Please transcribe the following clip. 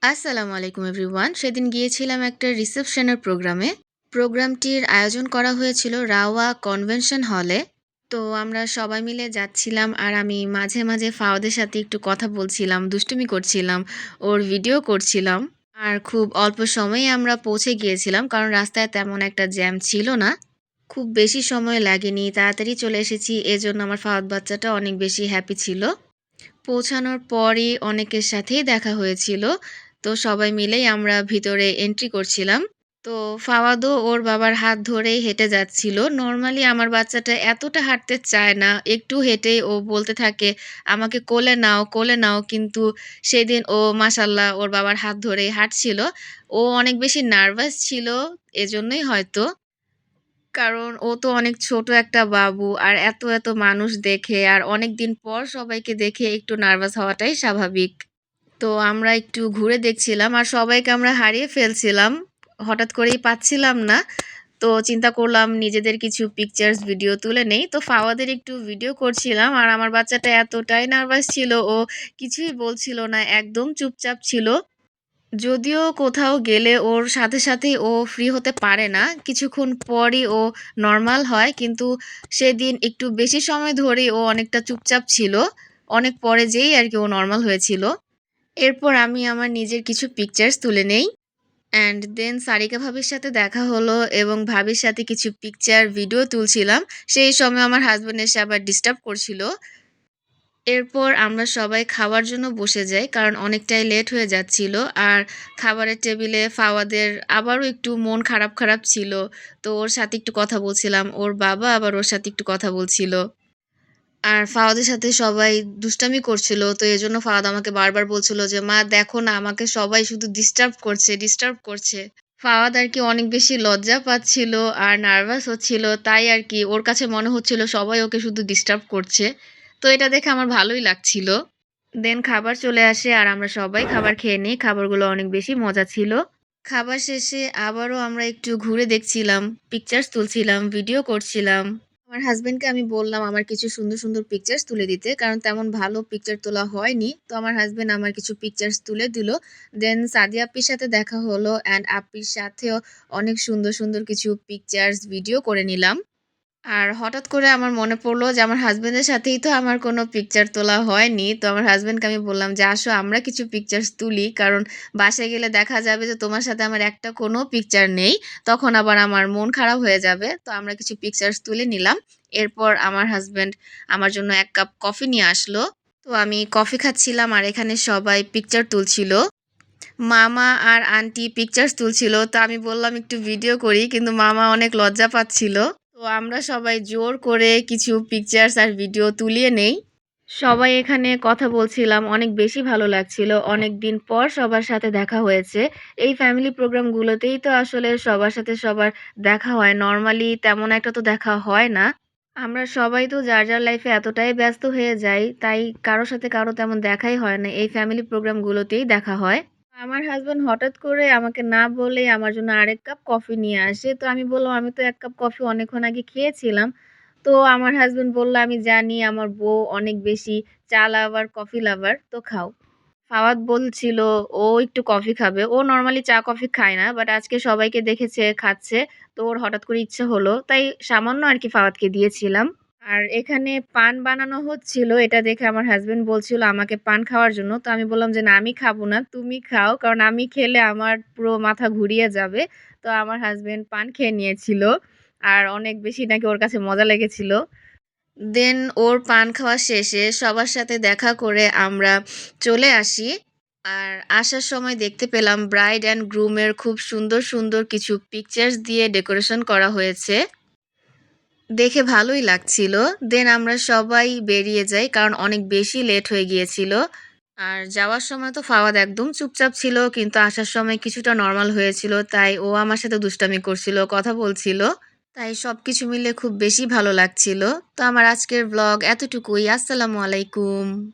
আসসালামু আলাইকুম এভরিওয়ান। সেদিন গিয়েছিলাম একটা রিসেপশনের প্রোগ্রামে। প্রোগ্রামটির আয়োজন করা হয়েছিল রাওয়া কনভেনশন হলে। তো আমরা সবাই মিলে যাচ্ছিলাম আর আমি মাঝে, মাঝে ফাওয়াদের সাথে একটু কথা বলছিলাম, দুষ্টুমি করছিলাম, ওর ভিডিও করছিলাম। আর খুব অল্প সময়েই আমরা পৌঁছে গিয়েছিলাম কারণ রাস্তায় তেমন একটা জ্যাম ছিল না। খুব বেশি সময় লাগেনি, তাড়াতাড়ি চলে এসেছি। এজন্য আমার ফাওয়াদ বাচ্চাটা অনেক বেশি হ্যাপি ছিল। পৌঁছানোর পরই অনেকের সাথেই দেখা হয়েছিল। তো সবাই মিলেই আমরা ভিতরে এন্ট্রি করছিলাম। তো ফাওয়াদও ওর বাবার হাত ধরেই হেঁটে যাচ্ছিল। নরমালি আমার বাচ্চাটা এতটা হাঁটতে চায় না। একটু হেঁটেই ও বলতে থাকে, "আমাকে কোলে নাও, কোলে নাও।" কিন্তু সেদিন ও মাশাআল্লাহ ওর বাবার হাত ধরেই হাঁটছিল। ও অনেক বেশি নার্ভাস ছিল, এজন্যই হয়তো। কারণ ও তো অনেক ছোট একটা বাবু আর এত মানুষ দেখে আর অনেকদিন পর সবাইকে দেখে একটু নার্ভাস হওয়াটাই স্বাভাবিক। তো আমরা একটু ঘুরে দেখছিলাম আর সবাইকে আমরা হারিয়ে ফেলছিলাম। হঠাৎ করেই পাচ্ছিলাম না। তো চিন্তা করলাম নিজেদের কিছু পিকচার্স ভিডিও তুলে নেই। তো ফাওয়াদের একটু ভিডিও করছিলাম আর আমার বাচ্চাটা এতটাই নার্ভাস ছিল ও কিছুই বলছিল না। একদম চুপচাপ ছিল। যদিও কোথাও গেলে ওর সাথেই ও ফ্রি হতে পারে না। কিছুক্ষণ পরই ও নরমাল হয়। কিন্তু সেদিন একটু বেশি সময় ধরেই ও অনেকটা চুপচাপ ছিল। অনেক পরে যেয়েই আরকি ও নরমাল হয়েছিল। এরপর আমি আমার নিজের কিছু পিকচার্স তুলে নেই। অ্যান্ড দেন সারিকা ভাবির সাথে দেখা হলো এবং ভাবির সাথে কিছু পিকচার, ভিডিও তুলছিলাম। সেই সময় আমার হাসব্যান্ড এসে আবার ডিস্টার্ব করছিল। এরপর আমরা সবাই খাওয়ার জন্য বসে যাই কারণ অনেকটাই লেট হয়ে যাচ্ছিল। আর খাবারের টেবিলে ফাওয়াদের আবারও একটু মন খারাপ ছিল। তো ওর সাথে একটু কথা বলছিলাম। ওর বাবা আবার ওর সাথে একটু কথা বলছিল। আর ফাওয়াদের সাথে সবাই দুষ্টামি করছিল। তো এজন্য ফাওয়াদ আমাকে বারবার বলছিল যে, "মা দেখো না আমাকে সবাই শুধু ডিস্টার্ব করছে।" ফাওয়াদ আরকি অনেক বেশি লজ্জা পাচ্ছিল আর নার্ভাস হচ্ছিল। তাই আরকি ওর কাছে মনে হচ্ছিল সবাই ওকে শুধু ডিস্টার্ব করছে। তো এটা দেখে আমার ভালোই লাগছিল। দেন খাবার চলে আসে আর আমরা সবাই খাবার খেয়ে নিই। খাবারগুলো অনেক বেশি মজা ছিল। খাবার শেষে আবারও আমরা একটু ঘুরে দেখছিলাম, পিকচার্স তুলছিলাম, ভিডিও করছিলাম। আমার হাসব্যান্ডকে আমি বললাম আমার কিছু সুন্দর পিকচার্স তুলে দিতে। কারণ তেমন ভালো পিকচার তোলা হয়নি। তো আমার হাসব্যান্ড আমার কিছু পিকচার্স তুলে দিল। দেন সাদিয়া আপ্পির সাথে দেখা হলো অ্যান্ড আপ্পির সাথেও অনেক সুন্দর কিছু পিকচার্স, ভিডিও করে নিলাম। আর হঠাৎ করে আমার মনে পড়ল যে আমার হাসব্যান্ডের সাথেই তো আমার কোনো পিকচার তোলা হয়নি। তো আমার হাসব্যান্ডকে আমি বললাম যে, "আসো আমরা কিছু পিকচার্স তুলি। কারণ বাসায় গেলে দেখা যাবে যে তোমার সাথে আমার একটা কোনো পিকচার নেই। তখন আবার আমার মন খারাপ হয়ে যাবে।" তো আমরা কিছু পিকচার্স তুলে নিলাম। এরপর আমার হাসব্যান্ড আমার জন্য ১ কাপ কফি নিয়ে আসলো। তো আমি কফি খাচ্ছিলাম আর এখানে সবাই পিকচার তুলছিল। মামা আর আন্টি পিকচার্স তুলছিল। তো আমি বললাম একটু ভিডিও করি। কিন্তু মামা অনেক লজ্জা পাচ্ছিল। তো আমরা সবাই জোর করে কিছু পিকচার্স আর ভিডিও তুলিয়ে নেই। সবাই এখানে কথা বলছিলাম। অনেক বেশি ভালো লাগছিল। অনেকদিন পর সবার সাথে দেখা হয়েছে। এই ফ্যামিলি প্রোগ্রামগুলোতেই তো আসলে সবার সাথে সবার দেখা হয়। নরমালি তেমন একটা তো দেখা হয় না। আমরা সবাই তো যার লাইফে এতটাই ব্যস্ত হয়ে যাই, তাই কারো সাথে কারো তেমন দেখাই হয় না। এই ফ্যামিলি প্রোগ্রামগুলোতেই দেখা হয়। আমার হাসব্যান্ড হঠাৎ করে আমাকে না বলেই আমার জন্য আরেক কাপ কফি নিয়ে আসে। তো আমি বললাম, "আমি তো ১ কাপ কফি অনেকক্ষণ আগে খেয়েছিলাম।" তো আমার হাসব্যান্ড বলল, "আমি জানি আমার বউ অনেক বেশি চা লাভার, কফি লাভার। তো খাও।" ফাওয়াদ বলছিল ও একটু কফি খাবে। ও নরমালি চা কফি খায় না। বাট আজকে সবাইকে দেখেছে খাচ্ছে। তো ওর হঠাৎ করে ইচ্ছে হলো। তাই সামান্য আরকি ফাওয়াদকে দিয়েছিলাম। আর এখানে পান বানানো হচ্ছিল। এটা দেখে আমার হাসব্যান্ড বলছিল আমাকে পান খাওয়ার জন্য। তো আমি বললাম যে, "না আমি খাবো না। তুমি খাও।" কারণ আমি খেলে আমার পুরো মাথা ঘুরিয়ে যাবে। তো আমার হাসব্যান্ড পান খেয়ে নিয়েছিল। আর অনেক বেশি নাকি ওর কাছে মজা লেগেছিল। দেন ওর পান খাওয়া শেষে সবার সাথে দেখা করে আমরা চলে আসি। আর আসার সময় দেখতে পেলাম ব্রাইড অ্যান্ড গ্রুমের খুব সুন্দর কিছু পিকচার্স দিয়ে ডেকোরেশন করা হয়েছে। দেখে ভালোই লাগছিল। দেন আমরা সবাই বেরিয়ে যাই কারণ অনেক বেশি লেট হয়ে গিয়েছিল। আর যাওয়ার সময় তো ফাওয়াদ একদম চুপচাপ ছিল কিন্তু আসার সময় কিছুটা নরমাল হয়েছিল। তাই ও আমার সাথে দুষ্টামি করছিল, কথা বলছিল। তাই সবকিছু মিলে খুব বেশি ভালো লাগছিল। তো আমার আজকের ভ্লগ এতটুকুই। আসসালামু আলাইকুম।